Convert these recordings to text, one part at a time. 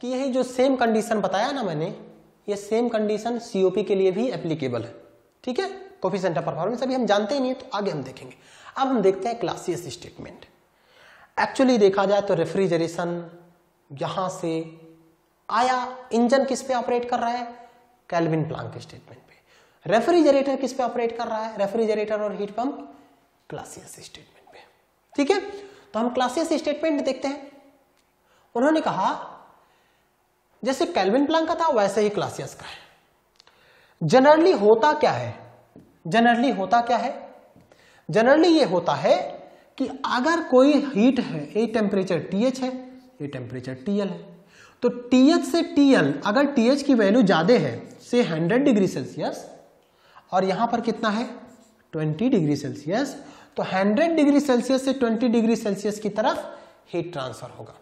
कि यही जो सेम कंडीशन बताया ना मैंने, ये सेम कंडीशन सीओपी के लिए भी एप्लीकेबल है। ठीक है, कोफिशिएंट ऑफ परफॉर्मेंस अभी हम जानते ही नहीं है, तो आगे हम देखेंगे। अब हम देखते हैं क्लासियस स्टेटमेंट। एक्चुअली देखा जाए तो रेफ्रिजरेशन यहां से आया, इंजन किस पे ऑपरेट कर रहा है, केल्विन प्लैंक स्टेटमेंट पे। रेफ्रिजरेटर किस पे ऑपरेट कर रहा है, रेफ्रिजरेटर और हीट पंप क्लासियस स्टेटमेंट पे। ठीक है, तो हम क्लासियस स्टेटमेंट देखते हैं। उन्होंने कहा जैसे केल्विन प्लैंक का था वैसे ही क्लासियस का है। जनरली होता क्या है, जनरली होता क्या है, जनरली ये होता है कि अगर कोई हीट है, ये टेम्परेचर TH है, ये टेम्परेचर TL है, तो TH से TL अगर TH की वैल्यू ज्यादा है से 100 डिग्री सेल्सियस और यहां पर कितना है 20 डिग्री सेल्सियस, तो 100 डिग्री सेल्सियस से 20 डिग्री सेल्सियस की तरफ हीट ट्रांसफर होगा।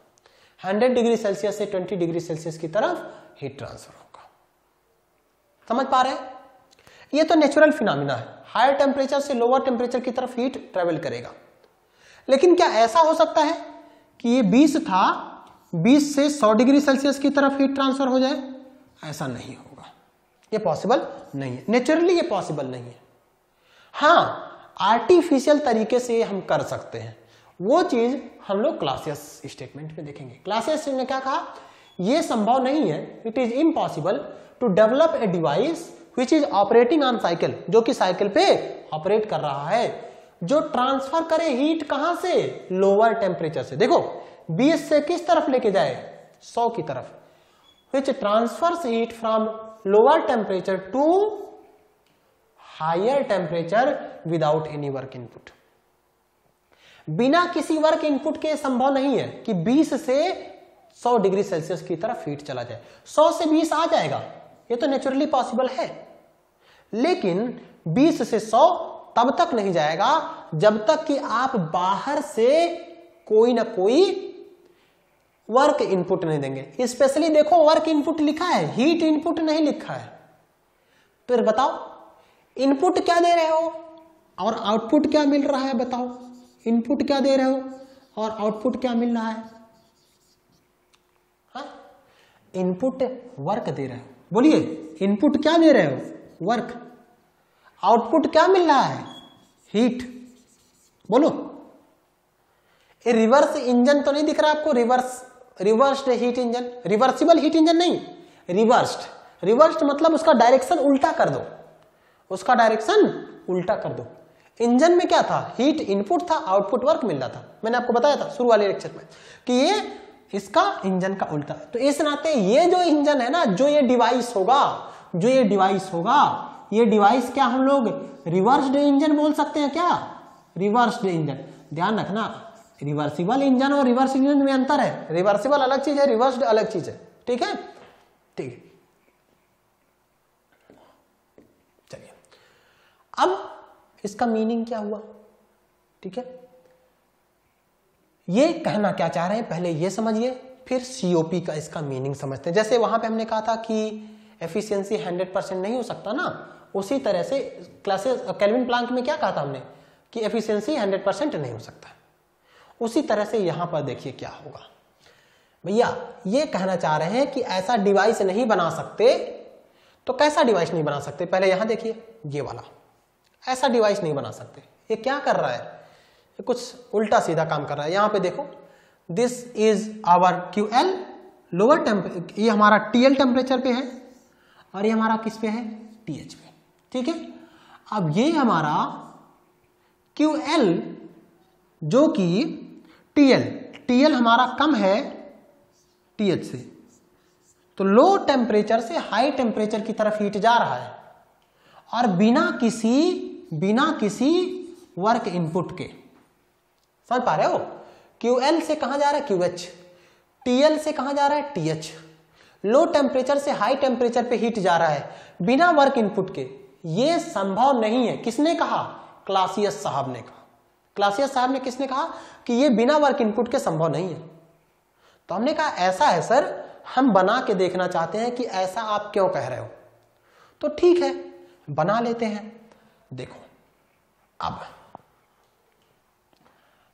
100 डिग्री सेल्सियस से 20 डिग्री सेल्सियस की तरफ हीट ट्रांसफर होगा। समझ पा रहे हैं, ये तो नेचुरल फिनोमिना है, हायर टेम्परेचर से लोअर टेम्परेचर की तरफ हीट ट्रेवल करेगा। लेकिन क्या ऐसा हो सकता है कि ये 20 था, 20 से 100 डिग्री सेल्सियस की तरफ हीट ट्रांसफर हो जाए? ऐसा नहीं होगा, ये पॉसिबल नहीं है, नेचुरली ये पॉसिबल नहीं है। हाँ, आर्टिफिशियल तरीके से हम कर सकते हैं, वो चीज हम लोग क्लासियस स्टेटमेंट में देखेंगे। क्लासियस ने क्या कहा, यह संभव नहीं है, it is impossible to develop a device which is operating on cycle, जो कि साइकिल पे ऑपरेट कर रहा है, जो ट्रांसफर करे हीट कहां से, लोअर टेम्परेचर से। देखो 20 से किस तरफ लेके जाए, 100 की तरफ, which transfers heat from lower temperature to higher temperature without any work input. बिना किसी वर्क इनपुट के संभव नहीं है कि 20 से 100 डिग्री सेल्सियस की तरफ हीट चला जाए। 100 से 20 आ जाएगा, ये तो नेचुरली पॉसिबल है, लेकिन 20 से 100 तब तक नहीं जाएगा जब तक कि आप बाहर से कोई ना कोई वर्क इनपुट नहीं देंगे। स्पेशली देखो वर्क इनपुट लिखा है, हीट इनपुट नहीं लिखा है। फिर बताओ इनपुट क्या दे रहे हो और आउटपुट क्या मिल रहा है, बताओ इनपुट क्या दे रहे हो और आउटपुट क्या मिल रहा है। हाँ? इनपुट वर्क दे रहे हो, बोलिए इनपुट क्या दे रहे हो, वर्क, आउटपुट क्या मिल रहा है, हीट। बोलो, ये रिवर्स इंजन तो नहीं दिख रहा आपको, reversed heat engine, reversible heat engine नहीं, रिवर्स्ड मतलब उसका डायरेक्शन उल्टा कर दो, उसका डायरेक्शन उल्टा कर दो। इंजन में क्या था, हीट इनपुट था, आउटपुट वर्क मिल रहा था। मैंने आपको बताया था शुरू वाले लेक्चर में कि ये इसका इंजन का उल्टा। तो इस नाते ये जो इंजन है ना, जो ये डिवाइस होगा, जो ये डिवाइस होगा, ये डिवाइस क्या हम लोग रिवर्स्ड इंजन बोल सकते हैं क्या, रिवर्स्ड इंजन। ध्यान रखना, रिवर्सिबल इंजन और रिवर्स इंजन में अंतर है, रिवर्सिबल अलग चीज है, रिवर्स्ड अलग चीज है। ठीक है, ठीक है। चलिए, अब इसका मीनिंग क्या हुआ, ठीक है, ये कहना क्या चाह रहे हैं पहले ये समझिए, फिर सीओपी का इसका मीनिंग समझते हैं। जैसे वहां पे हमने कहा था कि एफिशिएंसी 100% नहीं हो सकता ना, उसी तरह से क्लासेस केल्विन प्लैंक में क्या कहा था हमने कि एफिशिएंसी 100% नहीं हो सकता। उसी तरह से यहां पर देखिए क्या होगा भैया, ये कहना चाह रहे हैं कि ऐसा डिवाइस नहीं बना सकते। तो कैसा डिवाइस नहीं बना सकते, पहले यहां देखिए, ये वाला ऐसा डिवाइस नहीं बना सकते। ये क्या कर रहा है, ये कुछ उल्टा सीधा काम कर रहा है। यहां पे देखो, this is our QL lower temperature, ये हमारा TL टेम्परेचर पे है और ये हमारा किस पे है, TH पे। ठीक है, अब ये हमारा QL जो कि TL हमारा कम है TH से, तो लो टेम्परेचर से हाई टेम्परेचर की तरफ हीट जा रहा है और बिना किसी वर्क इनपुट के। समझ पा रहे हो, QL से कहां जा रहा है QH, TL से कहां जा रहा है TH। लो टेम्परेचर से हाई टेम्परेचर पे हीट जा रहा है बिना वर्क इनपुट के। ये संभव नहीं है, किसने कहा, क्लासियस साहब ने कहा। क्लासियस साहब ने किसने कहा कि ये बिना वर्क इनपुट के संभव नहीं है। तो हमने कहा ऐसा है सर, हम बना के देखना चाहते हैं कि ऐसा आप क्यों कह रहे हो। तो ठीक है, बना लेते हैं। देखो, अब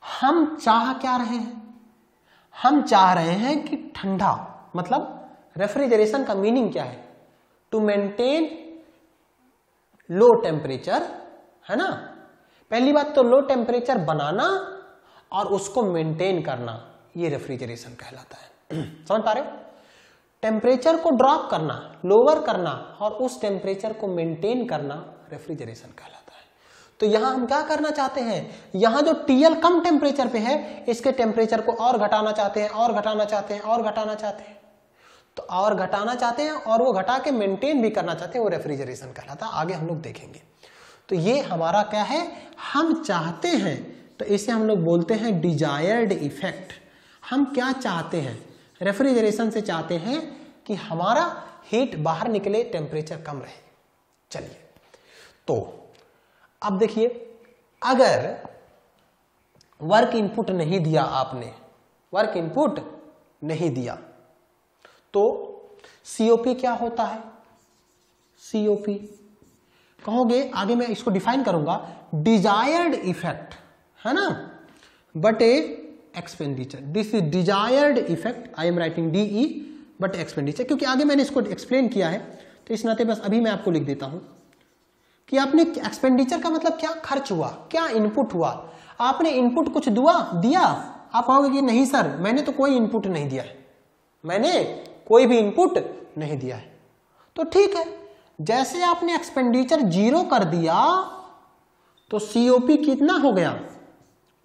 हम चाह क्या रहे हैं, हम चाह रहे हैं कि ठंडा मतलब रेफ्रिजरेशन का मीनिंग क्या है? टू मेंटेन लो टेम्परेचर, है ना। पहली बात तो लो टेम्परेचर बनाना और उसको मेंटेन करना, ये रेफ्रिजरेशन कहलाता है। समझ पा रहे हो? टेम्परेचर को ड्रॉप करना, लोअर करना और उस टेम्परेचर को मेंटेन करना रेफ्रिजरेशन कहलाता है। तो यहां हम क्या करना चाहते हैं, यहां जो टीएल कम टेम्परेचर पे है, इसके टेम्परेचर को और घटाना चाहते हैं, और घटाना चाहते हैं, और घटाना चाहते हैं। तो और घटाना चाहते हैं और वो घटा के मेंटेन भी करना चाहते हैं, वो रेफ्रिजरेशन कहलाता है। आगे हम लोग देखेंगे। तो ये हमारा क्या है, हम चाहते हैं, तो इसे हम लोग बोलते हैं डिजायर्ड इफेक्ट। हम क्या चाहते हैं, रेफ्रिजरेशन से चाहते हैं कि हमारा हीट बाहर निकले, टेम्परेचर कम रहे। चलिए, तो अब देखिए, अगर वर्क इनपुट नहीं दिया आपने, वर्क इनपुट नहीं दिया, तो सीओपी क्या होता है? सीओपी कहोगे, आगे मैं इसको डिफाइन करूंगा, डिजायर्ड इफेक्ट, है ना, but A expenditure. This is desired effect, I am writing DE but expenditure, क्योंकि आगे मैंने इसको एक्सप्लेन किया है, तो इस नाते बस अभी मैं आपको लिख देता हूं कि आपने एक्सपेंडिचर का मतलब क्या, खर्च हुआ, क्या इनपुट हुआ। आपने इनपुट कुछ दिया, आप कहोगे कि नहीं सर, मैंने तो कोई इनपुट नहीं दिया है, मैंने कोई भी इनपुट नहीं दिया है। तो ठीक है, जैसे आपने एक्सपेंडिचर 0 कर दिया, तो सीओपी कितना हो गया,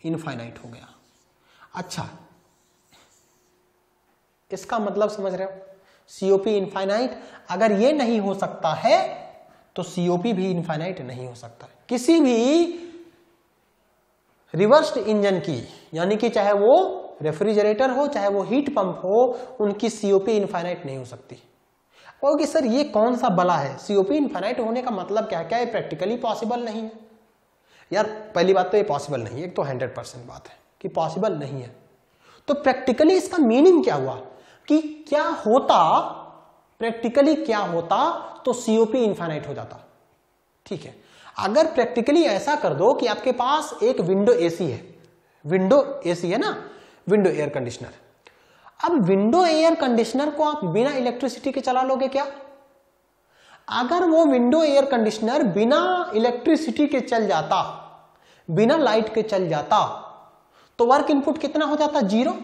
इनफाइनाइट हो गया। अच्छा, इसका मतलब समझ रहे हो, सीओपी इनफाइनाइट, अगर ये नहीं हो सकता है तो सीओपी भी इनफाइनाइट नहीं हो सकता। किसी भी रिवर्स्ड इंजन की, यानी कि चाहे वो रेफ्रिजरेटर हो चाहे वो हीट पंप हो, उनकी सीओपी इनफाइनाइट नहीं हो सकती। कहोगे सर ये कौन सा बला है, सीओपी इनफाइनाइट होने का मतलब क्या है, क्या ये प्रैक्टिकली पॉसिबल नहीं है? यार पहली बात तो ये पॉसिबल नहीं है, एक तो 100% बात है कि पॉसिबल नहीं है। तो प्रैक्टिकली इसका मीनिंग क्या हुआ कि क्या होता, प्रैक्टिकली क्या होता, तो सीओपी इनफाइनाइट हो जाता। ठीक है, अगर प्रैक्टिकली ऐसा कर दो कि आपके पास एक विंडो एसी है, विंडो एसी है ना, विंडो एयर कंडीशनर। अब विंडो एयर कंडीशनर को आप बिना इलेक्ट्रिसिटी के चला लोगे क्या? अगर वो विंडो एयर कंडीशनर बिना इलेक्ट्रिसिटी के चल जाता, बिना लाइट के चल जाता, तो वर्क इनपुट कितना हो जाता, 0।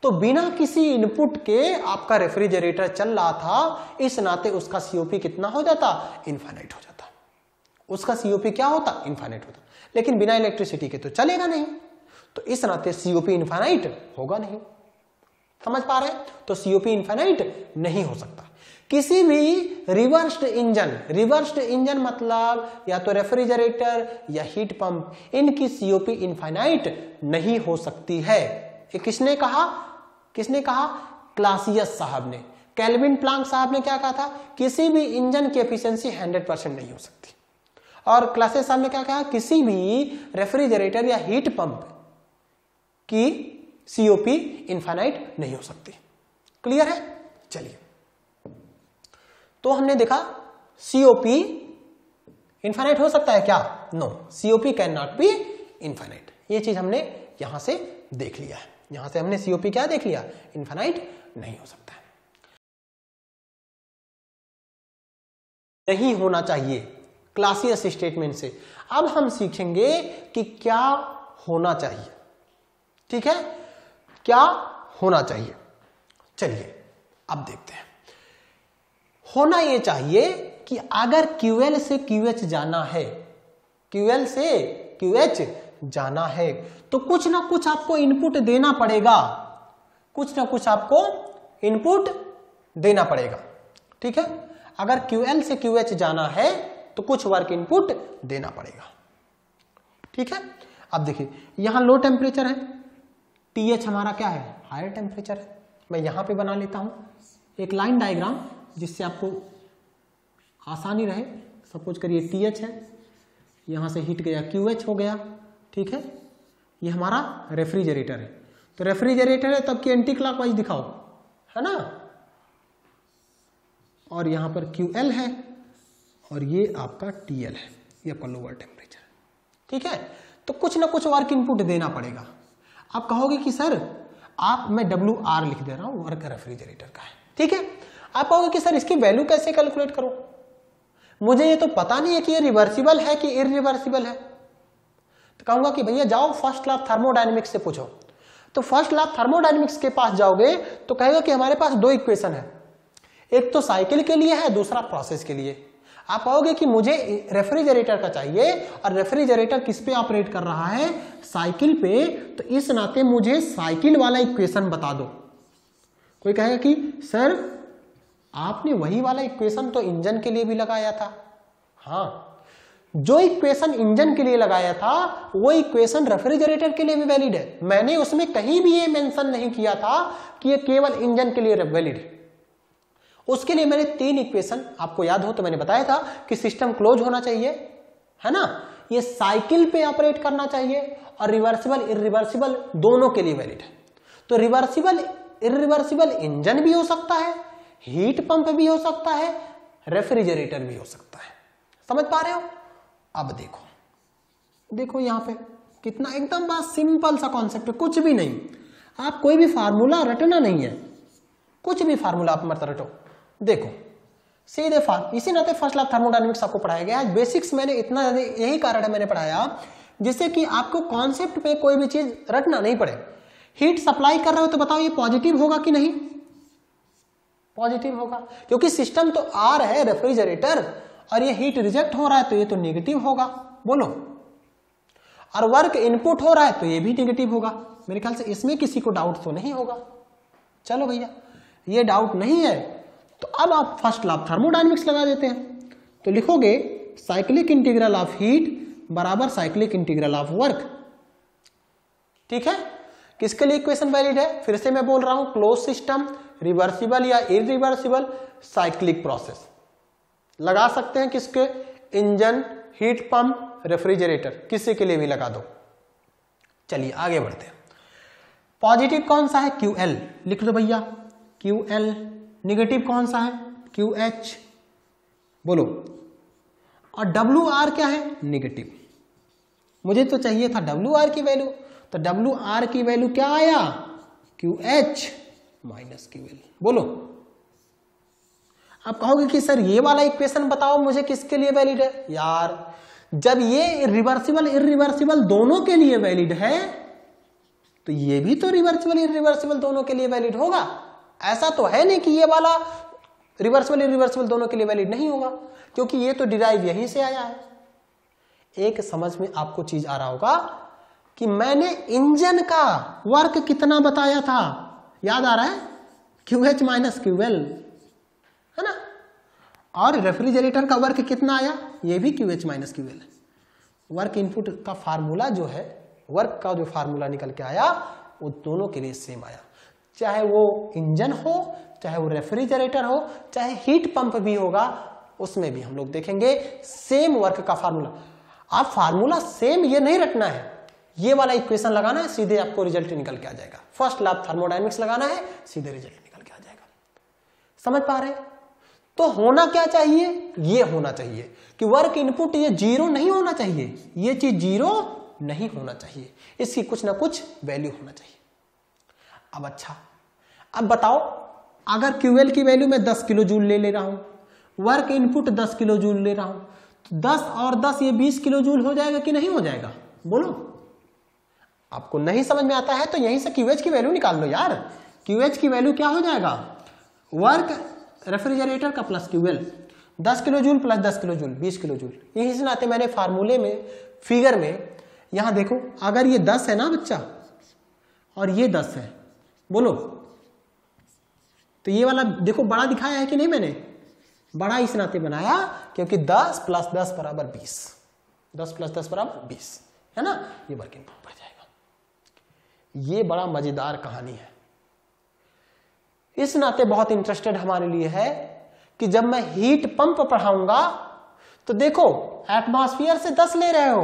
तो बिना किसी इनपुट के आपका रेफ्रिजरेटर चल रहा था, इस नाते उसका सीओपी कितना हो जाता, इनफाइनाइट हो जाता। उसका सीओपी क्या होता, इनफाइनाइट होता। लेकिन बिना इलेक्ट्रिसिटी के तो चलेगा नहीं, तो इस नाते सीओपी इनफाइनाइट होगा नहीं। समझ पा रहे हैं? तो सीओपी इनफाइनाइट नहीं हो सकता। किसी भी रिवर्स्ड इंजन मतलब या तो रेफ्रिजरेटर या हीट पंप, इनकी सीओपी इनफाइनाइट नहीं हो सकती है। ये किसने कहा? क्लासियस साहब ने। केल्विन प्लांक साहब ने क्या कहा था? किसी भी इंजन की एफिशिएंसी 100% नहीं हो सकती। और क्लासियस साहब ने क्या कहा? किसी भी रेफ्रिजरेटर या हीट पंप की सीओपी इनफाइनाइट नहीं हो सकती। क्लियर है? चलिए, तो हमने देखा सीओपी इनफाइनाइट हो सकता है क्या? No, COP can not be infinite. ये चीज हमने यहां से देख लिया है। यहां से हमने सीओपी क्या देख लिया? इनफाइनाइट नहीं हो सकता है, नहीं होना चाहिए क्लासियस स्टेटमेंट से। अब हम सीखेंगे कि क्या होना चाहिए। ठीक है, क्या होना चाहिए? चलिए अब देखते हैं। होना यह चाहिए कि अगर QL से QH जाना है, QL से QH जाना है, तो कुछ ना कुछ आपको इनपुट देना पड़ेगा, कुछ ना कुछ आपको इनपुट देना पड़ेगा। ठीक है, अगर QL से QH जाना है तो कुछ वर्क इनपुट देना पड़ेगा। ठीक है, अब देखिए यहां लो टेम्परेचर है, TH हमारा क्या है? हायर टेम्परेचर है। मैं यहां पे बना लेता हूं एक लाइन डायग्राम जिससे आपको आसानी रहे। सपोज करिए TH है, यहां से हीट गया QH हो गया। ठीक है, ये हमारा रेफ्रिजरेटर है। तो रेफ्रिजरेटर है तब कि एंटी क्लॉकवाइज दिखाओ, है ना। और यहां पर QL है और ये आपका TL है, ये आपका लोअर टेम्परेचर। ठीक है, तो कुछ ना कुछ वर्क इनपुट देना पड़ेगा। आप कहोगे कि सर मैं WR लिख दे रहा हूं, वर्क रेफ्रिजरेटर का है। ठीक है। आप कहोगे कि सर इसकी वैल्यू कैसे कैलकुलेट करो, मुझे ये तो पता नहीं है कि ये रिवर्सिबल है कि इरिवर्सिबल है। तो कहूंगा कि भैया जाओ फर्स्ट लॉ थर्मोडायनेमिक्स से पूछो। तो फर्स्ट लॉ थर्मोडायनेमिक्स के पास जाओगे तो कहेगा कि हमारे पास दो इक्वेशन है, एक तो साइकिल के लिए है, दूसरा प्रोसेस के लिए। आप कहोगे कि मुझे रेफ्रिजरेटर का चाहिए और रेफ्रिजरेटर किस पे ऑपरेट कर रहा है, साइकिल पे, तो इस नाते मुझे साइकिल वाला इक्वेशन बता दो। कोई कहेगा कि सर आपने वही वाला इक्वेशन तो इंजन के लिए भी लगाया था। हाँ, जो इक्वेशन इंजन के लिए लगाया था वो इक्वेशन रेफ्रिजरेटर के लिए भी वैलिड है। मैंने उसमें कहीं भी ये मेंशन नहीं किया था कि ये केवल इंजन के लिए वैलिड है। उसके लिए मैंने 3 इक्वेशन, आपको याद हो तो मैंने बताया था कि सिस्टम क्लोज होना चाहिए, है ना, ये साइकिल पे ऑपरेट करना चाहिए और रिवर्सिबल इरिवर्सिबल दोनों के लिए वैलिड है। तो रिवर्सिबल इरिवर्सिबल इंजन भी हो सकता है, हीट पंप भी हो सकता है, रेफ्रिजरेटर भी हो सकता है। समझ पा रहे हो? अब देखो यहां पे कितना एकदम बस सिंपल सा कॉन्सेप्ट है, कुछ भी नहीं, आप कोई भी फार्मूला रटना नहीं है, कुछ भी फार्मूला आप मत रटो। देखो सीधे इसी नाते फर्स्ट लॉ थर्मोडायनेमिक्स आपको पढ़ाया गया है। बेसिक्स मैंने इतना, यही कारण है मैंने पढ़ाया जिससे कि आपको कॉन्सेप्ट पे कोई भी चीज रटना नहीं पड़े। हीट सप्लाई कर रहे हो तो बताओ ये पॉजिटिव होगा कि नहीं? पॉजिटिव होगा, क्योंकि सिस्टम तो आर है रेफ्रिजरेटर और ये हीट रिजेक्ट हो रहा है तो ये तो नेगेटिव होगा। बोलो, और वर्क इनपुट हो रहा है तो ये भी नेगेटिव होगा। मेरे ख्याल से इसमें किसी को डाउट तो नहीं होगा। चलो भैया, ये डाउट नहीं है तो अब आप फर्स्ट लॉ थर्मोडायनेमिक्स लगा देते हैं। तो लिखोगे साइक्लिक इंटीग्रल ऑफ हीट बराबर साइक्लिक इंटीग्रल ऑफ वर्क। ठीक है, किसके लिए इक्वेशन वैलिड है? फिर से मैं बोल रहा हूं, क्लोज सिस्टम, रिवर्सिबल या इरिवर्सिबल, साइक्लिक प्रोसेस। लगा सकते हैं किसके? इंजन, हीट पंप, रेफ्रिजरेटर, किसी के लिए भी लगा दो। चलिए आगे बढ़ते हैं। पॉजिटिव कौन सा है? QL लिख दो भैया, QL। नेगेटिव कौन सा है? QH। बोलो, और WR क्या है? नेगेटिव। मुझे तो चाहिए था WR की वैल्यू, तो WR की वैल्यू क्या आया? QH minus QL। बोलो, आप कहोगे कि सर ये वाला इक्वेशन बताओ मुझे किसके लिए वैलिड है? यार जब ये रिवर्सिबल इरिवर्सिबल दोनों के लिए वैलिड है तो ये भी तो रिवर्सिबल इरिवर्सिबल दोनों के लिए वैलिड होगा। ऐसा तो है नहीं कि ये वाला रिवर्सिबल इरिवर्सिबल दोनों के लिए वैलिड नहीं होगा, क्योंकि ये तो डिराइव यहीं से आया है। एक समझ में आपको चीज आ रहा होगा कि मैंने इंजन का वर्क कितना बताया था, याद आ रहा है? QH माइनस QL, है ना। और रेफ्रिजरेटर का वर्क कितना आया? ये भी QH माइनस QL है। वर्क इनपुट का फार्मूला जो है, वर्क का जो फार्मूला निकल के आया वो दोनों के लिए सेम आया, चाहे वो इंजन हो, चाहे वो रेफ्रिजरेटर हो, चाहे हीट पंप भी होगा, उसमें भी हम लोग देखेंगे सेम वर्क का फार्मूला। आप फार्मूला सेम ये नहीं रटना है, ये वाला इक्वेशन लगाना है, सीधे आपको रिजल्ट निकल के आ जाएगा। फर्स्ट लॉ थर्मोडायनेमिक्स लगाना है, सीधे रिजल्ट निकल के आ जाएगा। समझ पा रहे? तो होना क्या चाहिए? ये होना चाहिए कि वर्क इनपुट ये 0 नहीं होना चाहिए, ये चीज 0 नहीं होना चाहिए, इसकी कुछ ना कुछ वैल्यू होना चाहिए। अब अच्छा, अब बताओ, अगर QL की वैल्यू मैं 10 किलो जूल ले रहा हूं, वर्क इनपुट 10 किलो जूल ले रहा हूं, तो 10 और 10 ये 20 किलो जूल हो जाएगा कि नहीं हो जाएगा? बोलो, आपको नहीं समझ में आता है तो यहीं से QH की वैल्यू निकाल लो यार। QH की वैल्यू क्या हो जाएगा? वर्क रेफ्रिजरेटर का plus QL, 10 kilo joule plus 10 kilo joule 20 kilo joule. यही से नाते मैंने फार्मूले में, फिगर में, यहां देखो, अगर ये 10 है ना बच्चा और ये 10 है, बोलो, तो ये वाला देखो बड़ा दिखाया है कि नहीं? मैंने बड़ा इस नाते बनाया क्योंकि 10 प्लस 10 बराबर 20, 10 प्लस 10 बराबर 20, है ना। ये वर्क इनपुट बढ़ जाएगा। ये बड़ा मजेदार कहानी है, इस नाते बहुत इंटरेस्टेड हमारे लिए है कि जब मैं हीट पंप पढ़ाऊंगा तो देखो एटमॉस्फेयर से 10 ले रहे हो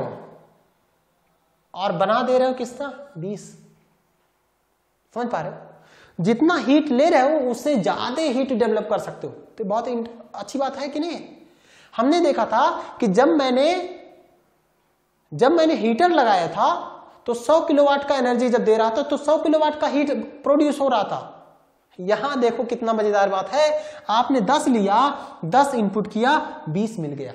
और बना दे रहे हो कितना? 20। समझ पा रहे हो? जितना हीट ले रहे हो उससे ज्यादा हीट डेवलप कर सकते हो, तो बहुत अच्छी बात है कि नहीं? हमने देखा था कि जब मैंने हीटर लगाया था तो 100 किलोवाट का एनर्जी जब दे रहा था तो 100 किलोवाट का हीट प्रोड्यूस हो रहा था, यहां देखो कितना मजेदार बात है, आपने 10 लिया, 10 इनपुट किया, 20 मिल गया।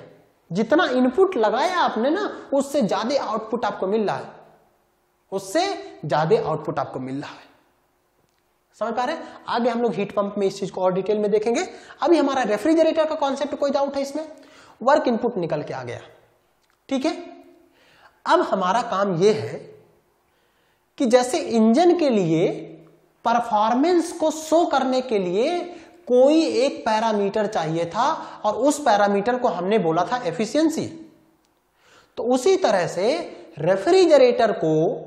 जितना इनपुट लगाया आपने ना, उससे ज्यादा आउटपुट आपको मिल रहा है, उससे ज्यादा आउटपुट आपको मिल रहा है। समझ पा रहे हैं? आगे हम लोग हीट पंप में इस चीज को और डिटेल में देखेंगे। अभी हमारा रेफ्रिजरेटर का कॉन्सेप्ट, कोई डाउट है इसमें? वर्क इनपुट निकल के आ गया, ठीक है। अब हमारा काम यह है कि जैसे इंजन के लिए परफॉर्मेंस को शो करने के लिए कोई एक पैरामीटर चाहिए था और उस पैरामीटर को हमने बोला था एफिशिएंसी, तो उसी तरह से रेफ्रिजरेटर को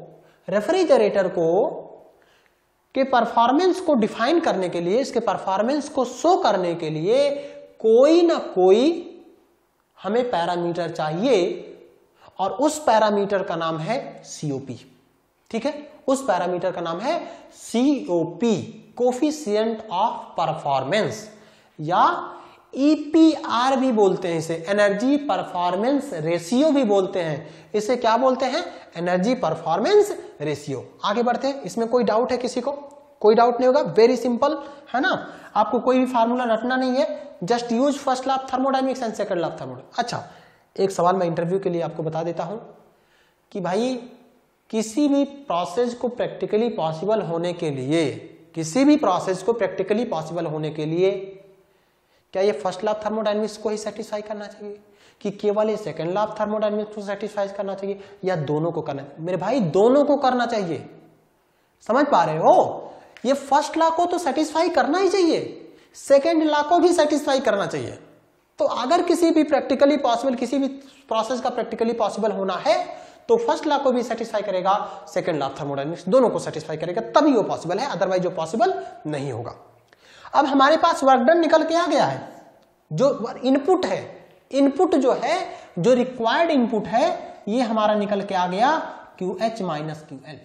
के परफॉर्मेंस को डिफाइन करने के लिए, इसके परफॉर्मेंस को शो करने के लिए कोई ना कोई हमें पैरामीटर चाहिए और उस पैरामीटर का नाम है सीओपी, ठीक है। उस पैरामीटर का नाम है सीओपी, कोफिशिएंट ऑफ परफॉर्मेंस, या ईपीआर भी बोलते हैं इसे, एनर्जी परफॉर्मेंस रेशियो भी बोलते हैं। इसे क्या बोलते हैं? Energy performance ratio. आगे बढ़ते हैं। इसमें कोई डाउट है किसी को? कोई डाउट नहीं होगा, वेरी सिंपल है ना। आपको कोई भी फार्मूला रटना नहीं है, just use first law of thermodynamics and second law of thermodynamics. अच्छा, एक सवाल मैं इंटरव्यू के लिए आपको बता देता हूं कि भाई किसी भी प्रोसेस को प्रैक्टिकली पॉसिबल होने के लिए, किसी भी प्रोसेस को प्रैक्टिकली पॉसिबल होने के लिए क्या ये फर्स्ट लॉ ऑफ थर्मोडायनेमिक्स को ही सेटिस्फाई करना चाहिए कि केवल ये सेकंड लॉ ऑफ थर्मोडायनेमिक्स को सेटिस्फाई करना चाहिए, या दोनों को करना चाहिए? मेरे भाई दोनों को करना चाहिए। समझ पा रहे हो? ये फर्स्ट लॉ को तो सेटिस्फाई करना ही चाहिए, सेकंड लॉ को भी सेटिस्फाई करना चाहिए। तो अगर किसी भी प्रैक्टिकली पॉसिबल, किसी भी प्रोसेस का प्रैक्टिकली पॉसिबल होना है तो फर्स्ट लॉ को भी सेटिस्फाई करेगा, सेकंड लॉ ऑफ थर्मोडायनेमिक्स दोनों को सेटिस्फाई करेगा, तभी वो पॉसिबल है, अदरवाइज वो पॉसिबल नहीं होगा। अब हमारे पास वर्क डन निकल के आ गया है, जो इनपुट है, इनपुट जो है, जो रिक्वायर्ड इनपुट है, ये हमारा निकल के आ गया QH माइनस QL।